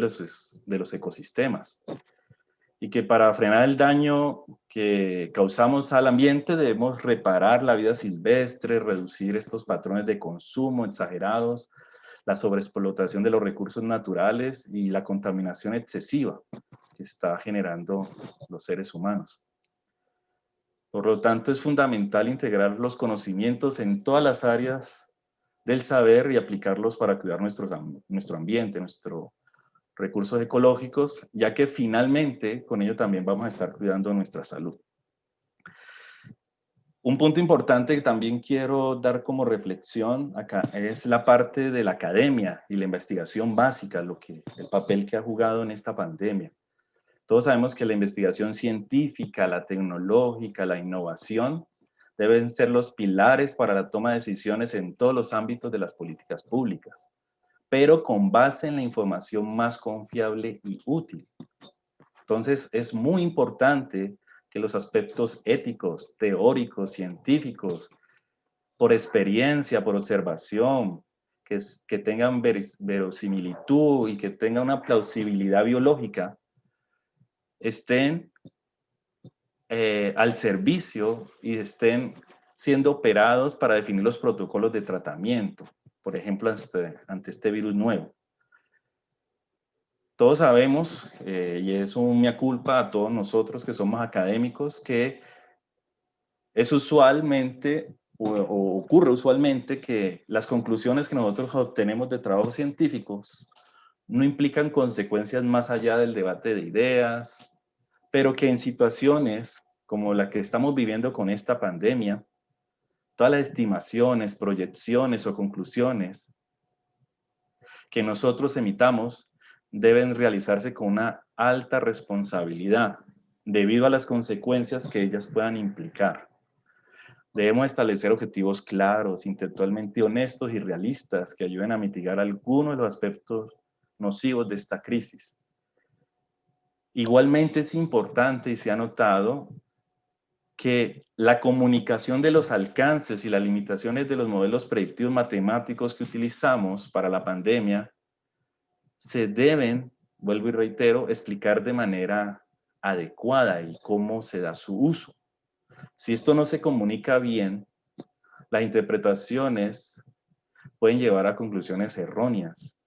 de los ecosistemas y que para frenar el daño que causamos al ambiente debemos reparar la vida silvestre, reducir estos patrones de consumo exagerados, la sobreexplotación de los recursos naturales y la contaminación excesiva que está generando los seres humanos. Por lo tanto, es fundamental integrar los conocimientos en todas las áreas del saber y aplicarlos para cuidar nuestro ambiente, nuestros recursos ecológicos, ya que finalmente con ello también vamos a estar cuidando nuestra salud. Un punto importante que también quiero dar como reflexión acá es la parte de la academia y la investigación básica, el papel que ha jugado en esta pandemia. Todos sabemos que la investigación científica, la tecnológica, la innovación deben ser los pilares para la toma de decisiones en todos los ámbitos de las políticas públicas, pero con base en la información más confiable y útil. Entonces, es muy importante que los aspectos éticos, teóricos, científicos, por experiencia, por observación, que tengan verosimilitud y que tengan una plausibilidad biológica, estén al servicio y estén siendo operados para definir los protocolos de tratamiento, por ejemplo, ante este virus nuevo. Todos sabemos, y es un mea culpa a todos nosotros que somos académicos, que es usualmente, o ocurre usualmente, que las conclusiones que nosotros obtenemos de trabajos científicos no implican consecuencias más allá del debate de ideas, pero que en situaciones como la que estamos viviendo con esta pandemia, todas las estimaciones, proyecciones o conclusiones que nosotros emitamos deben realizarse con una alta responsabilidad debido a las consecuencias que ellas puedan implicar. Debemos establecer objetivos claros, intelectualmente honestos y realistas que ayuden a mitigar algunos de los aspectos nocivos de esta crisis. Igualmente es importante y se ha notado que la comunicación de los alcances y las limitaciones de los modelos predictivos matemáticos que utilizamos para la pandemia se deben, vuelvo y reitero, explicar de manera adecuada y cómo se da su uso. Si esto no se comunica bien, las interpretaciones pueden llevar a conclusiones erróneas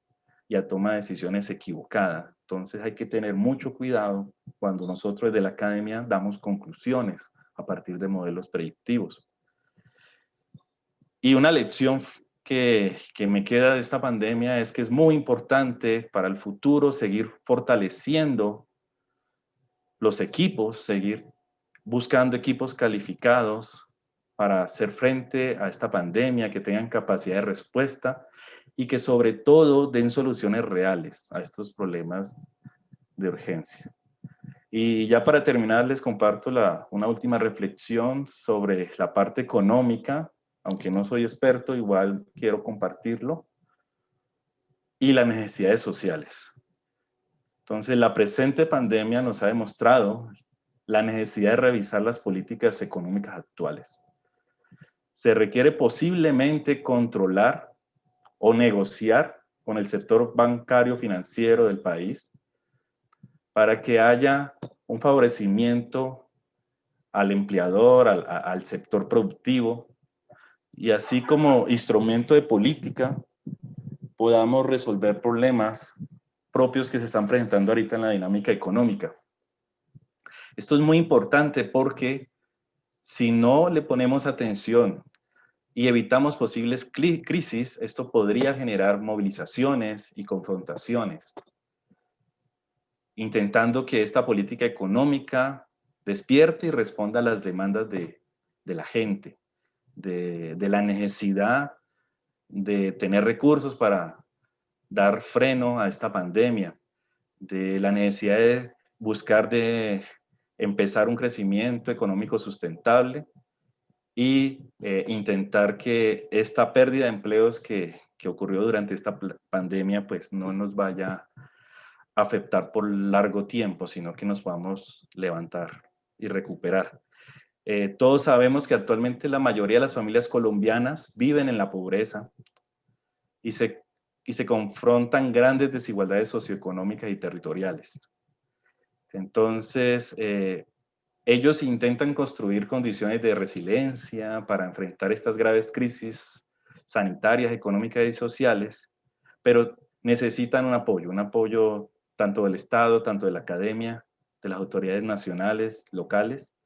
y a toma de decisiones equivocadas. Entonces hay que tener mucho cuidado cuando nosotros desde la academia damos conclusiones a partir de modelos predictivos. Y una lección que me queda de esta pandemia es que es muy importante para el futuro seguir fortaleciendo los equipos, seguir buscando equipos calificados para hacer frente a esta pandemia, que tengan capacidad de respuesta y que sobre todo den soluciones reales a estos problemas de urgencia. Y ya para terminar les comparto una última reflexión sobre la parte económica, aunque no soy experto, igual quiero compartirlo, y las necesidades sociales. Entonces, la presente pandemia nos ha demostrado la necesidad de revisar las políticas económicas actuales. Se requiere posiblemente controlar o negociar con el sector bancario financiero del país para que haya un favorecimiento al empleador, al sector productivo, y así como instrumento de política podamos resolver problemas propios que se están presentando ahorita en la dinámica económica. Esto es muy importante porque si no le ponemos atención y evitamos posibles crisis, esto podría generar movilizaciones y confrontaciones, intentando que esta política económica despierte y responda a las demandas de la gente, de la necesidad de tener recursos para dar freno a esta pandemia, de la necesidad de buscar de empezar un crecimiento económico sustentable y intentar que esta pérdida de empleos que ocurrió durante esta pandemia pues no nos vaya a afectar por largo tiempo, sino que nos podamos levantar y recuperar. Todos sabemos que actualmente la mayoría de las familias colombianas viven en la pobreza y se confrontan grandes desigualdades socioeconómicas y territoriales. Entonces, ellos intentan construir condiciones de resiliencia para enfrentar estas graves crisis sanitarias, económicas y sociales, pero necesitan un apoyo tanto del Estado, tanto de la academia, de las autoridades nacionales, locales.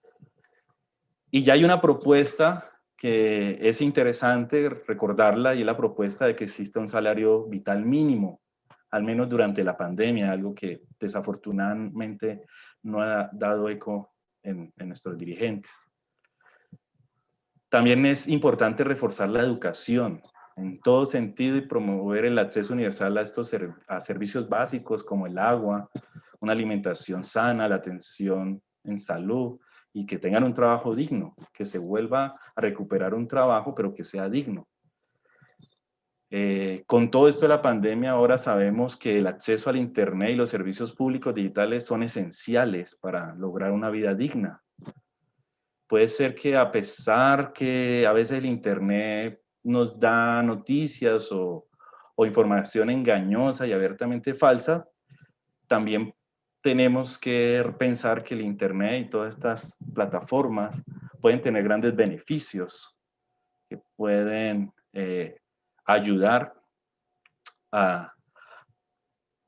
Y ya hay una propuesta que es interesante recordarla, y es la propuesta de que exista un salario vital mínimo, al menos durante la pandemia, algo que desafortunadamente no ha dado eco en nuestros dirigentes. También es importante reforzar la educación en todo sentido y promover el acceso universal a servicios básicos como el agua, una alimentación sana, la atención en salud, y que tengan un trabajo digno, que se vuelva a recuperar un trabajo, pero que sea digno. Con todo esto de la pandemia, ahora sabemos que el acceso al Internet y los servicios públicos digitales son esenciales para lograr una vida digna. Puede ser que a pesar que a veces el Internet nos da noticias o información engañosa y abiertamente falsa, también tenemos que pensar que el Internet y todas estas plataformas pueden tener grandes beneficios que pueden ayudar a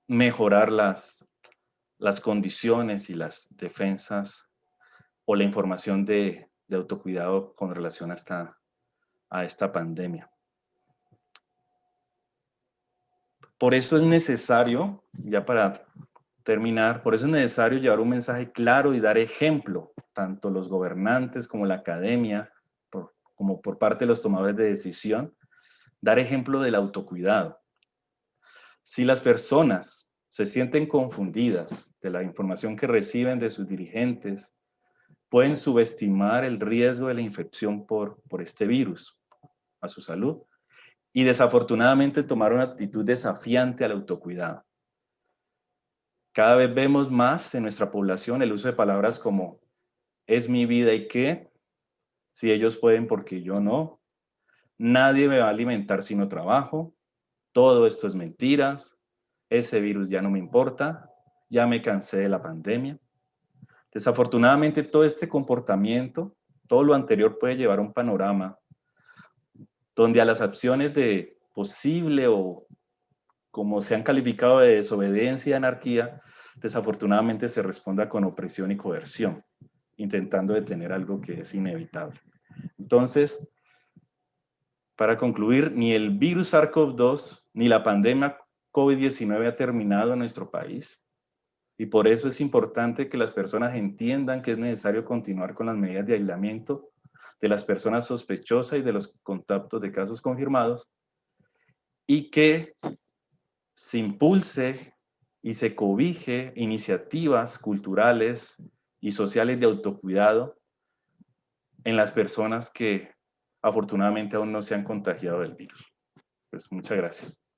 mejorar las condiciones y las defensas o la información de autocuidado con relación a esta pandemia. Por eso es necesario, ya para terminar, por eso es necesario llevar un mensaje claro y dar ejemplo, tanto los gobernantes como la academia, como por parte de los tomadores de decisión, dar ejemplo del autocuidado. Si las personas se sienten confundidas de la información que reciben de sus dirigentes, pueden subestimar el riesgo de la infección por este virus a su salud y desafortunadamente tomar una actitud desafiante al autocuidado. Cada vez vemos más en nuestra población el uso de palabras como "es mi vida y qué", "si ellos pueden, ¿por qué yo no?", "nadie me va a alimentar si no trabajo", "todo esto es mentiras", "ese virus ya no me importa", "ya me cansé de la pandemia". Desafortunadamente todo este comportamiento, todo lo anterior puede llevar a un panorama donde a las acciones de posible o como se han calificado de desobediencia y anarquía, desafortunadamente se responda con opresión y coerción, intentando detener algo que es inevitable. Entonces, para concluir, ni el virus SARS-CoV-2 ni la pandemia COVID-19 ha terminado en nuestro país. Y por eso es importante que las personas entiendan que es necesario continuar con las medidas de aislamiento de las personas sospechosas y de los contactos de casos confirmados, y que se impulse y se cobije iniciativas culturales y sociales de autocuidado en las personas que afortunadamente aún no se han contagiado del virus. Pues muchas gracias.